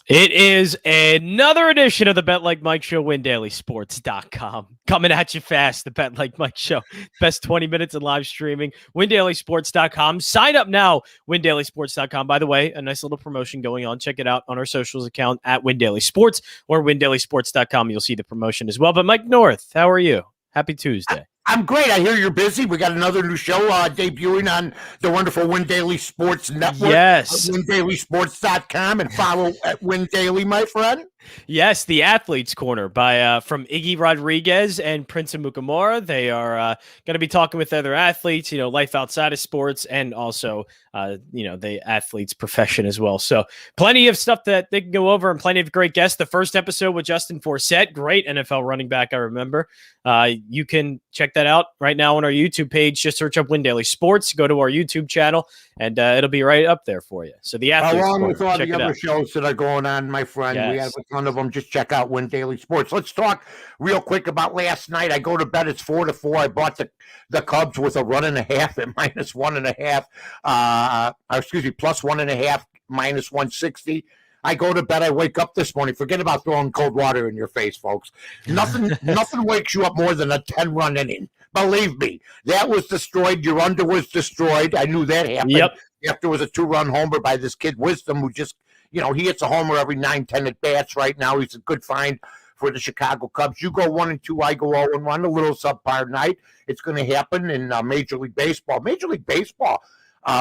It is another edition of the Bet Like Mike Show, WinDailySports.com. Coming at you fast, the Bet Like Mike Show. Best 20 minutes of live streaming, WinDailySports.com. Sign up now, WinDailySports.com. By the way, a nice little promotion going on. Check it out on our socials account at WinDailySports or WinDailySports.com. You'll see the promotion as well. But Mike North, how are you? Happy Tuesday. I'm great. I hear you're busy. We got another new show debuting on the wonderful Win Daily Sports Network. Yes. WinDailySports.com and follow at Win Daily, my friend. Yes, the Athletes Corner by from Iggy Rodriguez and Prince Amukamara. They are going to be talking with other athletes, life outside of sports, and also, the athletes' profession as well. So plenty of stuff that they can go over and plenty of great guests. The first episode with Justin Forsett, great NFL running back, I remember. You can check that out right now on our YouTube page. Just search up Win Daily Sports, go to our YouTube channel, and it'll be right up there for you. So the Athletes Along Corner, with all check the it other out. shows that are going on, my friend, Yes. we have a ton of them. Just check out Win Daily Sports. Let's talk real quick about last night. I go to bed. It's 4-4. I bought the Cubs with a 1.5 at -1.5. Plus 1.5, -160. I go to bed. I wake up this morning. Forget about throwing cold water in your face, folks. Nothing wakes you up more than a 10-run inning. Believe me, that was destroyed. Your under was destroyed. I knew that happened. Yep. After it was a 2-run homer by this kid Wisdom, who just, he hits a homer every 9-10 at bats right now. He's a good find for the Chicago Cubs. You go 1-2, I go 0-1. A little subpar night. It's going to happen in Major League Baseball. Major League Baseball.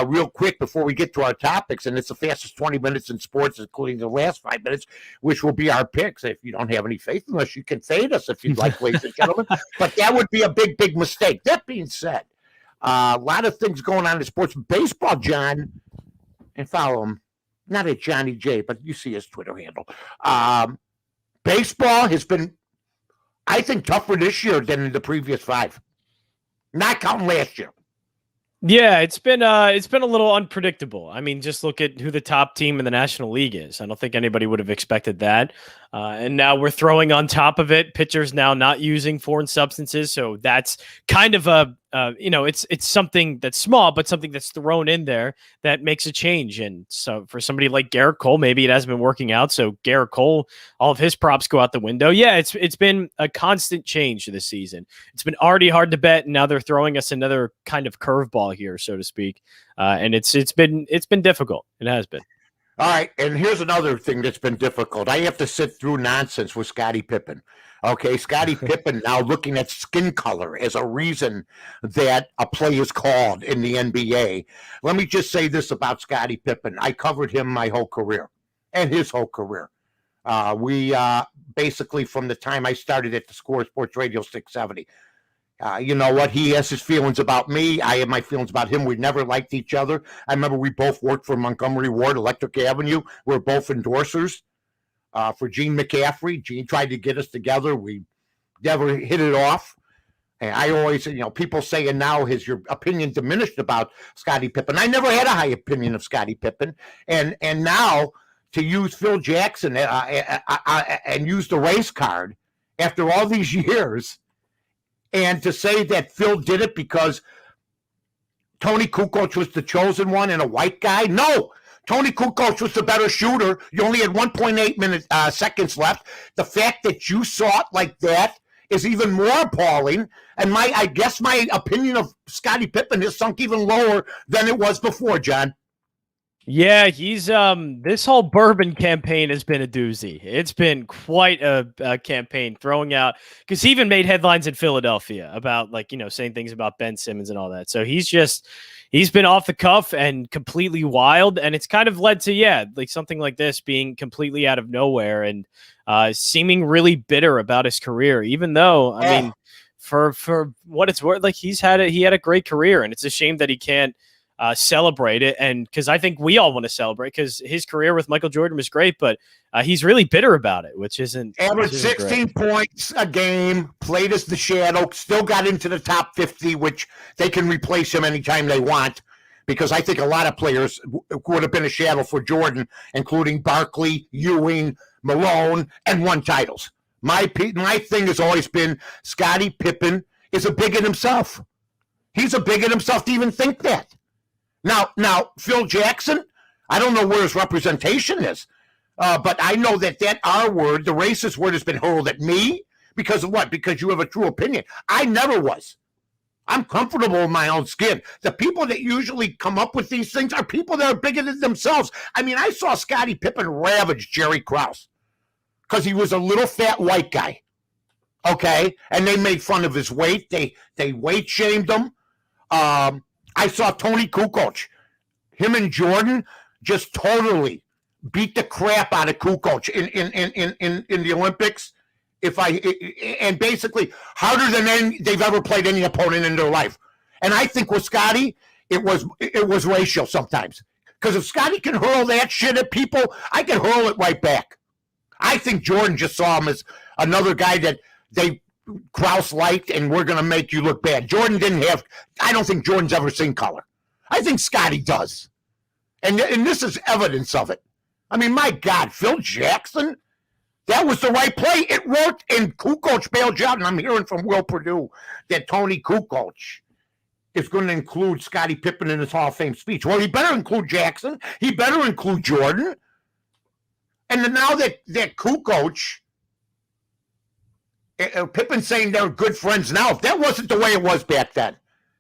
Real quick before we get to our topics, and it's the fastest 20 minutes in sports, including the last 5 minutes, which will be our picks. If you don't have any faith in us, you can fade us if you'd like, ladies and gentlemen. But that would be a big, big mistake. That being said, a lot of things going on in sports. Baseball, John, and follow him, not at Johnny J, but you see his Twitter handle. Baseball has been, I think, tougher this year than in the previous 5. Not counting last year. Yeah, it's been a little unpredictable. I mean, just look at who the top team in the National League is. I don't think anybody would have expected that. And now we're throwing on top of it pitchers now not using foreign substances. So that's kind of it's something that's small, but something that's thrown in there that makes a change. And so for somebody like Garrett Cole, maybe it hasn't been working out. So Garrett Cole, all of his props go out the window. Yeah, it's been a constant change this season. It's been already hard to bet, and now they're throwing us another kind of curveball here, so to speak. And it's been difficult. It has been. All right, and here's another thing that's been difficult. I have to sit through nonsense with Scottie Pippen. Okay, Scottie Pippen now looking at skin color as a reason that a play is called in the NBA. Let me just say this about Scottie Pippen. I covered him my whole career and his whole career. We basically, from the time I started at the Score Sports Radio 670, you know what? He has his feelings about me. I have my feelings about him. We never liked each other. I remember we both worked for Montgomery Ward, Electric Avenue. We're both endorsers for Gene McCaffrey. Gene tried to get us together. We never hit it off. And I always, people saying now, has your opinion diminished about Scottie Pippen? I never had a high opinion of Scottie Pippen. And now to use Phil Jackson and use the race card after all these years, and to say that Phil did it because Tony Kukoc was the chosen one and a white guy? No. Tony Kukoc was the better shooter. You only had 1.8 seconds left. The fact that you saw it like that is even more appalling. And I guess my opinion of Scottie Pippen has sunk even lower than it was before, John. Yeah, he's this whole bourbon campaign has been a doozy. It's been quite a campaign throwing out, because he even made headlines in Philadelphia about saying things about Ben Simmons and all that. So he's been off the cuff and completely wild, and it's kind of led to something like this being completely out of nowhere and seeming really bitter about his career, even though I mean for what it's worth, he had a great career, and it's a shame that he can't celebrate it. And because I think we all want to celebrate, because his career with Michael Jordan was great, but he's really bitter about it, which isn't average 16 great. Points a game, played as the shadow, still got into the top 50, which they can replace him anytime they want, because I think a lot of players would have been a shadow for Jordan, including Barkley, Ewing, Malone, and won titles. My thing has always been Scottie Pippen is a bigot himself. He's a bigot himself to even think that. Now, Phil Jackson, I don't know where his representation is. But I know that R word, the racist word, has been hurled at me because of what? Because you have a true opinion. I never was. I'm comfortable in my own skin. The people that usually come up with these things are people that are bigger than themselves. I mean, I saw Scottie Pippen ravage Jerry Krause because he was a little fat white guy. Okay, and they made fun of his weight. They weight shamed him. I saw Tony Kukoc. Him and Jordan just totally beat the crap out of Kukoc in the Olympics. And basically harder than they've ever played any opponent in their life. And I think with Scotty, it was racial sometimes. Because if Scotty can hurl that shit at people, I can hurl it right back. I think Jordan just saw him as another guy that Krause liked, and we're going to make you look bad. Jordan I don't think Jordan's ever seen color. I think Scotty does. And this is evidence of it. I mean, my God, Phil Jackson, that was the right play. It worked, and Kukoc bailed you out. And I'm hearing from Will Perdue that Tony Kukoc is going to include Scottie Pippen in his Hall of Fame speech. Well, he better include Jackson. He better include Jordan. And then now that Kukoc, Pippen's saying they're good friends now. That wasn't the way it was back then.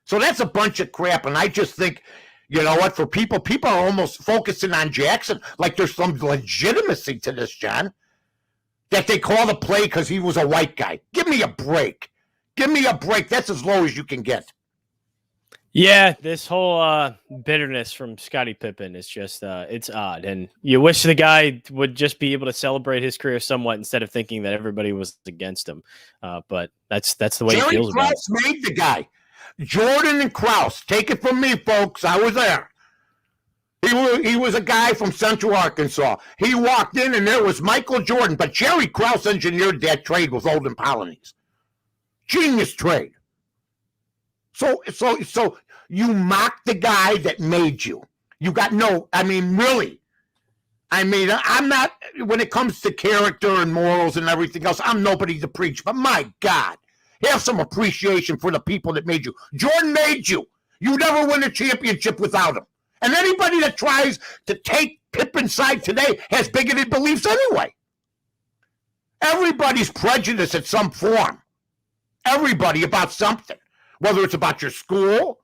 So that's a bunch of crap. And I just think, you know what, for people are almost focusing on Jackson like there's some legitimacy to this, John. That they call the play because he was a white guy. Give me a break. Give me a break. That's as low as you can get. Yeah, this whole bitterness from Scottie Pippen is just it's odd. And you wish the guy would just be able to celebrate his career somewhat instead of thinking that everybody was against him. But that's the way he feels about it. Jerry Krause made the guy. Jordan and Krause. Take it from me, folks. I was there. He was a guy from Central Arkansas. He walked in, and there was Michael Jordan. But Jerry Krause engineered that trade with Olden Polynice. Genius trade. So you mock the guy that made you. You got no, I mean, really. I mean, I'm not, when it comes to character and morals and everything else, I'm nobody to preach. But my God, have some appreciation for the people that made you. Jordan made you. You never win a championship without him. And anybody that tries to take Pippen's side today has bigoted beliefs anyway. Everybody's prejudiced at some form. Everybody about something. Whether it's about your school,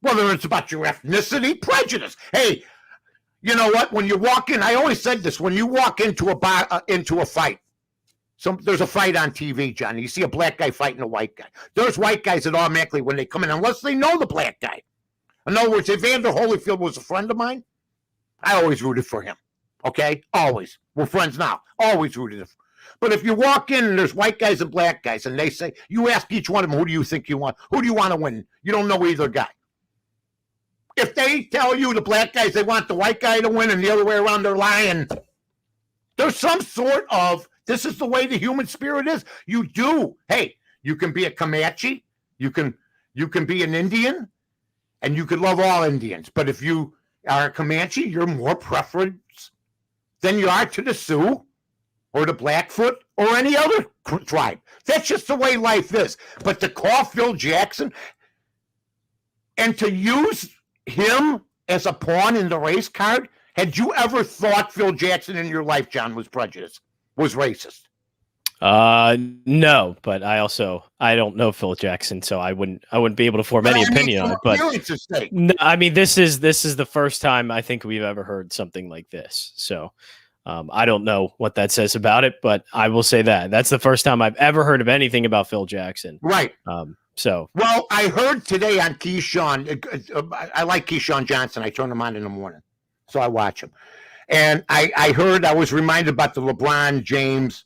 whether it's about your ethnicity, prejudice. Hey, you know what? When you walk in, I always said this, when you walk into a fight, there's a fight on TV, John. You see a black guy fighting a white guy. There's white guys that automatically, when they come in, unless they know the black guy. In other words, if Evander Holyfield was a friend of mine, I always rooted for him. Okay? Always. We're friends now. Always rooted for him. But if you walk in and there's white guys and black guys, and they say, you ask each one of them, who do you think you want? Who do you want to win? You don't know either guy. If they tell you, the black guys, they want the white guy to win and the other way around, they're lying. There's some sort of, this is the way the human spirit is. You do. Hey, you can be a Comanche. You can be an Indian, and you can love all Indians. But if you are a Comanche, you're more preference than you are to the Sioux or the Blackfoot or any other tribe. That's just the way life is. But to call Phil Jackson and to use him as a pawn in the race card, had you ever thought Phil Jackson in your life, John, was prejudiced, was racist? No, but I don't know Phil Jackson, so I wouldn't be able to form any opinion on it. But no, I mean, this is the first time I think we've ever heard something like this. So I don't know what that says about it, but I will say that's the first time I've ever heard of anything about Phil Jackson. Right. Well, I heard today on Keyshawn. I like Keyshawn Johnson. I turn him on in the morning, so I watch him. And I was reminded about the LeBron James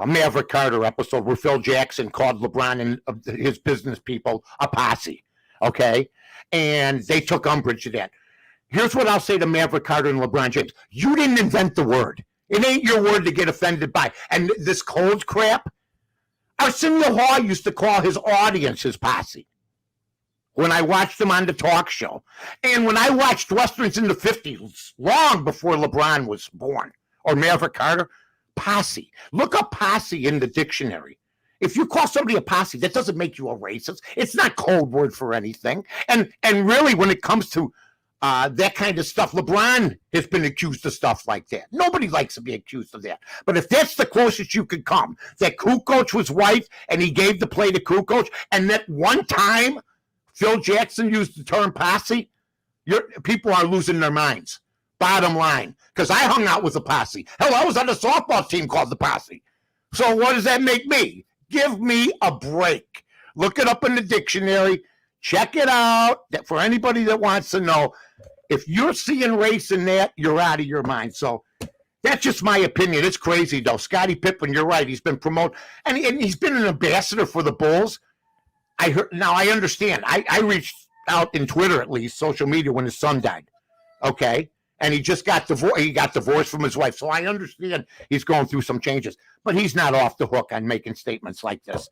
Maverick Carter episode where Phil Jackson called LeBron and his business people a posse, okay? And they took umbrage to that. Here's what I'll say to Maverick Carter and LeBron James. You didn't invent the word. It ain't your word to get offended by. And this cold crap, Arsenio Hall used to call his audience his posse when I watched him on the talk show. And when I watched Westerns in the 50s, long before LeBron was born, or Maverick Carter, posse. Look up posse in the dictionary. If you call somebody a posse, that doesn't make you a racist. It's not code word for anything. And really, when it comes to that kind of stuff. LeBron has been accused of stuff like that. Nobody likes to be accused of that. But if that's the closest you could come, that Kukoc was white and he gave the play to Kukoc, and that one time Phil Jackson used the term posse, people are losing their minds. Bottom line. Because I hung out with the posse. Hell, I was on a softball team called the posse. So what does that make me? Give me a break. Look it up in the dictionary. Check it out. For anybody that wants to know, if you're seeing race in that, you're out of your mind. So that's just my opinion. It's crazy, though. Scottie Pippen, you're right. He's been promoted, and he's been an ambassador for the Bulls. Now I understand. I reached out in Twitter, at least, social media, when his son died. Okay? And he just got divorced. He got divorced from his wife. So I understand he's going through some changes. But he's not off the hook on making statements like this.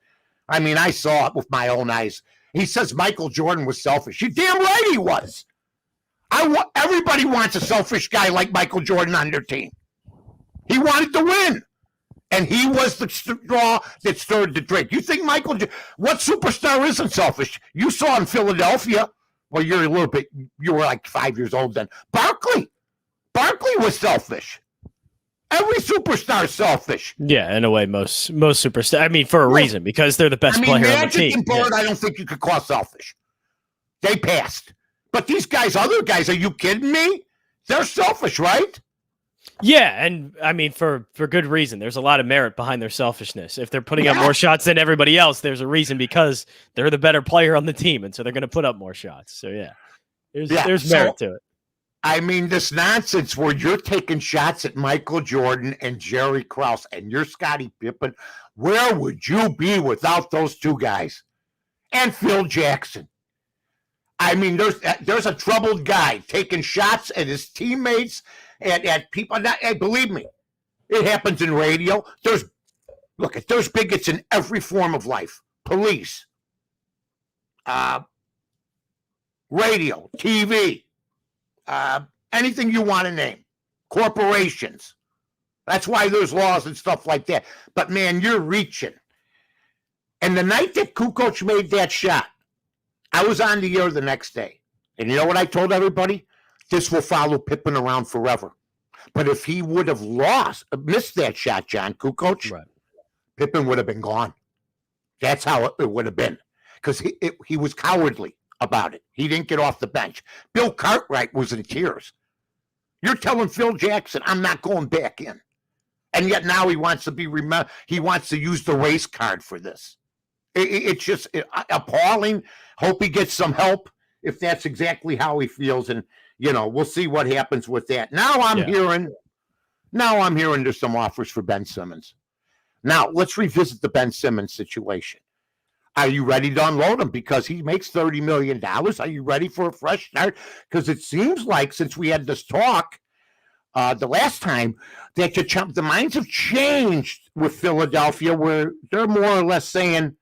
I mean, I saw it with my own eyes. He says Michael Jordan was selfish. You're damn right he was. Everybody wants a selfish guy like Michael Jordan on their team. He wanted to win. And he was the straw that stirred the drink. You think what superstar isn't selfish? You saw in Philadelphia. Well, you were like 5 years old then. Barkley was selfish. Every superstar is selfish. Yeah, in a way, most superstars. I mean, for a reason, because they're the best player on the team. Magic and Bird, I don't think you could call selfish. They passed. But these guys, other guys, are you kidding me? They're selfish, right? Yeah, and I mean, for good reason. There's a lot of merit behind their selfishness. If they're putting up more shots than everybody else, there's a reason, because they're the better player on the team, and so they're going to put up more shots. So, yeah, there's merit to it. I mean, this nonsense where you're taking shots at Michael Jordan and Jerry Krause and you're Scottie Pippen, where would you be without those two guys? And Phil Jackson. I mean, there's a troubled guy taking shots at his teammates and at people. Believe me, it happens in radio. There's bigots in every form of life. Police, radio, TV. Anything you want to name, corporations. That's why there's laws and stuff like that. But man, you're reaching. And the night that Kukoc made that shot, I was on the air the next day. And you know what I told everybody? This will follow Pippen around forever. But if he would have missed that shot, John Kukoc, right, Pippen would have been gone. That's how it would have been. Because he was cowardly about it. He didn't get off the bench. Bill Cartwright was in tears. You're telling Phil Jackson, I'm not going back in. And yet now he wants to be he wants to use the race card for this. It's just appalling. Hope he gets some help if that's exactly how he feels. And, we'll see what happens with that. Now I'm hearing there's some offers for Ben Simmons. Now let's revisit the Ben Simmons situation. Are you ready to unload him? Because he makes $30 million. Are you ready for a fresh start? Because it seems like since we had this talk the last time, that the minds have changed with Philadelphia, where they're more or less saying,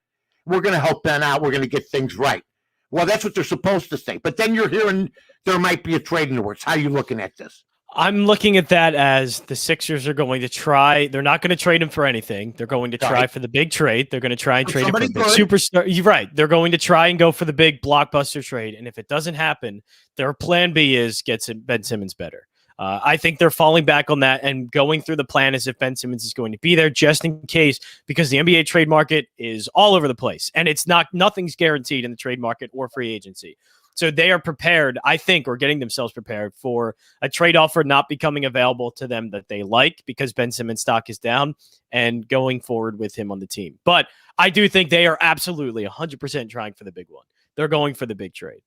we're going to help Ben out. We're going to get things right. Well, that's what they're supposed to say. But then you're hearing there might be a trade in the works. How are you looking at this? I'm looking at that as the Sixers are going to try. They're not going to trade him for anything. They're going to try for the big trade. They're going to try and trade him for the big superstar. You're right. They're going to try and go for the big blockbuster trade. And if it doesn't happen, their plan B is get Ben Simmons better. I think they're falling back on that and going through the plan as if Ben Simmons is going to be there just in case, because the NBA trade market is all over the place and nothing's guaranteed in the trade market or free agency. So they are prepared, I think, or getting themselves prepared for a trade offer not becoming available to them that they like because Ben Simmons' stock is down and going forward with him on the team. But I do think they are absolutely 100% trying for the big one. They're going for the big trade.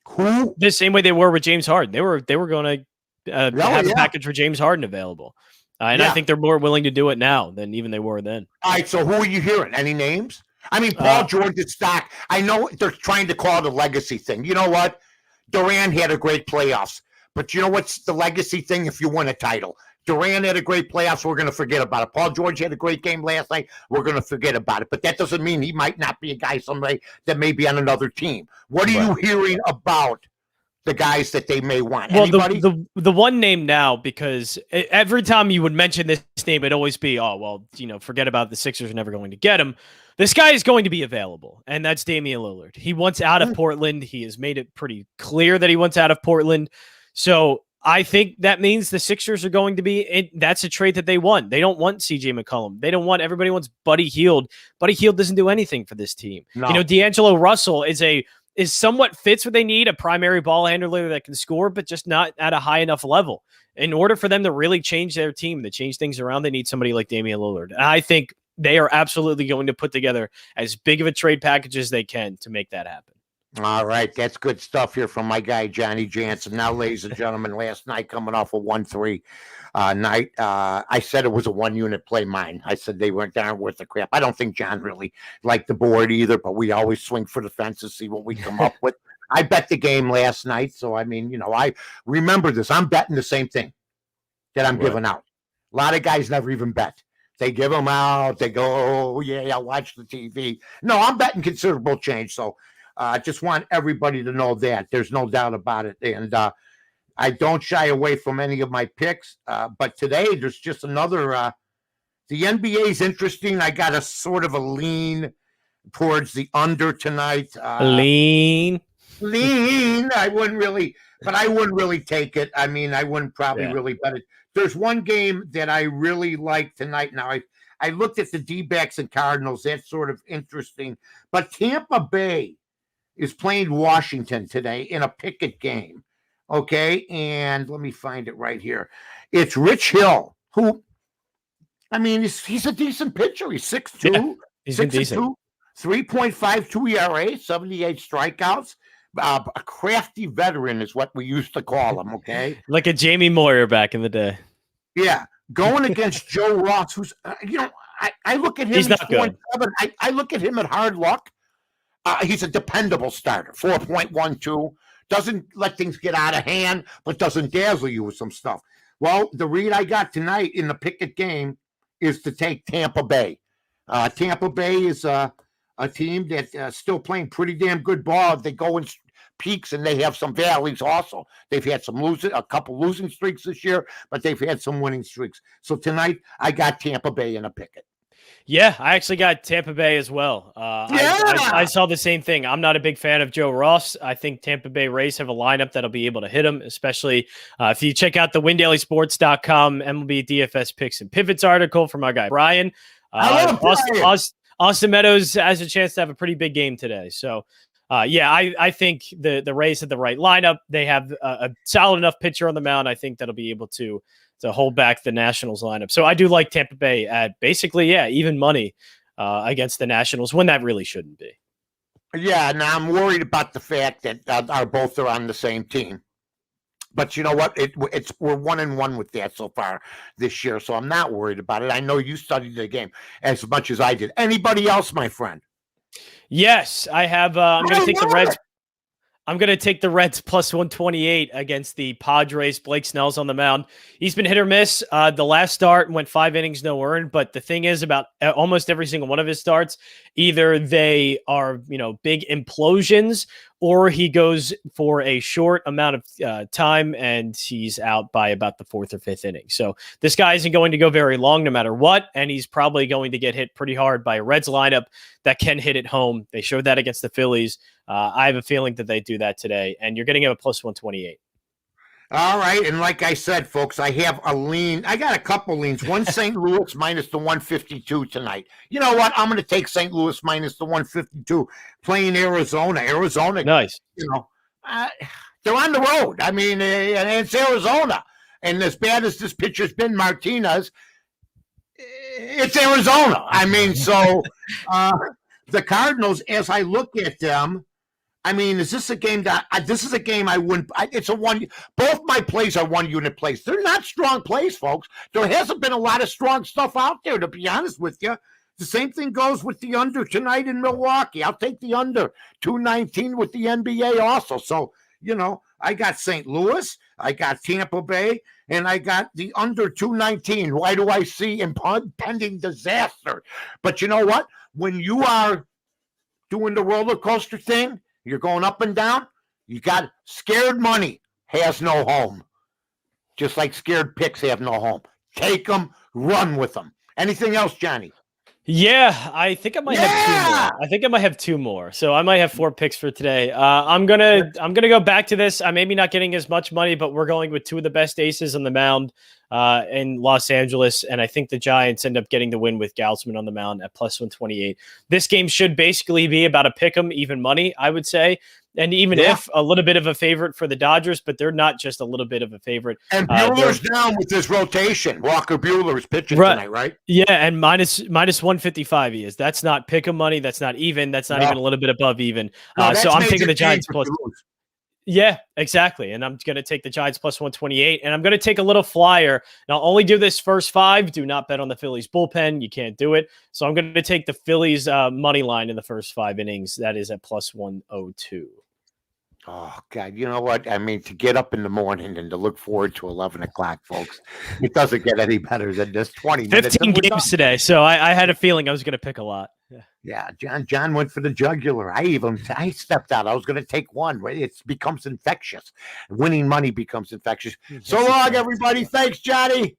Who? The same way they were with James Harden. They were going to have a package for James Harden available. I think they're more willing to do it now than even they were then. All right, so who are you hearing? Any names? I mean, Paul George's stock, I know they're trying to call it a legacy thing. You know what? Durant had a great playoffs. But you know what's the legacy thing if you win a title? Durant had a great playoffs. We're going to forget about it. Paul George had a great game last night. We're going to forget about it. But that doesn't mean he might not be a guy someday that may be on another team. What are you hearing about the guys that they may want? Well, Anybody? the one name now, because every time you would mention this name, it'd always be, oh, well, forget about the Sixers are never going to get him. This guy is going to be available, and that's Damian Lillard. He wants out of Portland. He has made it pretty clear that he wants out of Portland. So I think that means the Sixers are going to be that's a trade that they want. They don't want CJ McCollum. They don't want, everybody wants Buddy Hield. Buddy Hield doesn't do anything for this team. No. D'Angelo Russell is somewhat fits what they need, a primary ball handler that can score, but just not at a high enough level. In order for them to really change their team, to change things around, they need somebody like Damian Lillard. And I think they are absolutely going to put together as big of a trade package as they can to make that happen. All right, that's good stuff here from my guy, Johnny Jansen. Now, ladies and gentlemen, last night coming off a 1-3 night, I said it was a one-unit play mine. I said they weren't darn worth the crap. I don't think John really liked the board either, but we always swing for the fences, see what we come up with. I bet the game last night, so I mean, I remember this. I'm betting the same thing that I'm giving out. A lot of guys never even bet. They give them out. They go, oh, yeah, I'll watch the TV. No, I'm betting considerable change, so I just want everybody to know that. There's no doubt about it. And I don't shy away from any of my picks. But today, there's just another. The NBA is interesting. I got a sort of a lean towards the under tonight. Lean. I wouldn't really take it. I mean, I wouldn't probably really bet it. There's one game that I really like tonight. Now, I looked at the D-backs and Cardinals. That's sort of interesting. But Tampa Bay is playing Washington today in a picket game, okay? And let me find it right here. It's Rich Hill, who, I mean, he's a decent pitcher. He's 6'2", yeah, he's 6'2", 3.52 ERA, 78 strikeouts. A crafty veteran is what we used to call him, okay? Like a Jamie Moyer back in the day. Yeah, going against Joe Ross, who's, I look at him. He's not good. I look at him at hard luck. He's a dependable starter, 4.12. Doesn't let things get out of hand, but doesn't dazzle you with some stuff. Well, the read I got tonight in the picket game is to take Tampa Bay. Tampa Bay is a team that's still playing pretty damn good ball. They go in peaks and they have some valleys also. They've had a couple losing streaks this year, but they've had some winning streaks. So tonight I got Tampa Bay in a picket. Yeah, I actually got Tampa Bay as well. I saw the same thing. I'm not a big fan of Joe Ross. I think Tampa Bay Rays have a lineup that'll be able to hit him, especially if you check out the WinDailySports.com MLB DFS picks and pivots article from our guy Brian. Austin Meadows has a chance to have a pretty big game today. So, I think the Rays have the right lineup. They have a solid enough pitcher on the mound. I think that'll be able to hold back the Nationals lineup. So I do like Tampa Bay at basically, even money against the Nationals when that really shouldn't be. Yeah, now I'm worried about the fact that our both are on the same team. But you know what? We're 1-1 with that so far this year, so I'm not worried about it. I know you studied the game as much as I did. Anybody else, my friend? Yes, I have. I'm going to take the Reds. I'm going to take the Reds plus 128 against the Padres. Blake Snell's on the mound. He's been hit or miss. The last start went 5 innings, no earned. But the thing is about almost every single one of his starts, either they are, big implosions or he goes for a short amount of time and he's out by about the 4th or 5th inning. So this guy isn't going to go very long no matter what. And he's probably going to get hit pretty hard by a Reds lineup that can hit it home. They showed that against the Phillies. I have a feeling that they do that today, and you're getting him a plus 128. All right, and like I said, folks, I have a lean. I got a couple leans. One St. Louis minus the 152 tonight. You know what? I'm going to take St. Louis minus the 152. Playing Arizona. Nice. They're on the road. I mean, and it's Arizona. And as bad as this pitcher's been, Martinez, it's Arizona. I mean, so the Cardinals, as I look at them, I mean, is this a game that this is a game I wouldn't? It's a one. Both my plays are 1-unit plays. They're not strong plays, folks. There hasn't been a lot of strong stuff out there, to be honest with you. The same thing goes with the under tonight in Milwaukee. I'll take the under 219 with the NBA also. So I got St. Louis, I got Tampa Bay, and I got the under 219. Why do I see impending disaster? But you know what? When you are doing the roller coaster thing, you're going up and down, You got scared money has no home, just like scared picks have no home. Take them, run with them. Anything else, Johnny? Yeah, I think I might have two more. I think I might have two more. So I might have 4 picks for today. I'm gonna go back to this. I'm maybe not getting as much money, but we're going with 2 of the best aces on the mound in Los Angeles, and I think the Giants end up getting the win with Gaussman on the mound at plus 128. This game should basically be about a pick 'em, even money, I would say. And even if a little bit of a favorite for the Dodgers, but they're not just a little bit of a favorite. And Bueller's down with his rotation. Walker Buehler is pitching tonight, right? Yeah, and minus 155 he is. That's not pick 'em money. That's not even. That's not even a little bit above even. So I'm taking the Giants plus. Yeah, exactly. And I'm going to take the Giants plus 128. And I'm going to take a little flyer. And I'll only do this first 5. Do not bet on the Phillies bullpen. You can't do it. So I'm going to take the Phillies money line in the first 5 innings. That is at plus 102. Oh, God. You know what? I mean, to get up in the morning and to look forward to 11 o'clock, folks, it doesn't get any better than this 20 minutes. 15 games today. So I had a feeling I was going to pick a lot. Yeah, John went for the jugular. I stepped out. I was going to take one. It becomes infectious. Winning money becomes infectious. So long, everybody. Thanks, Johnny.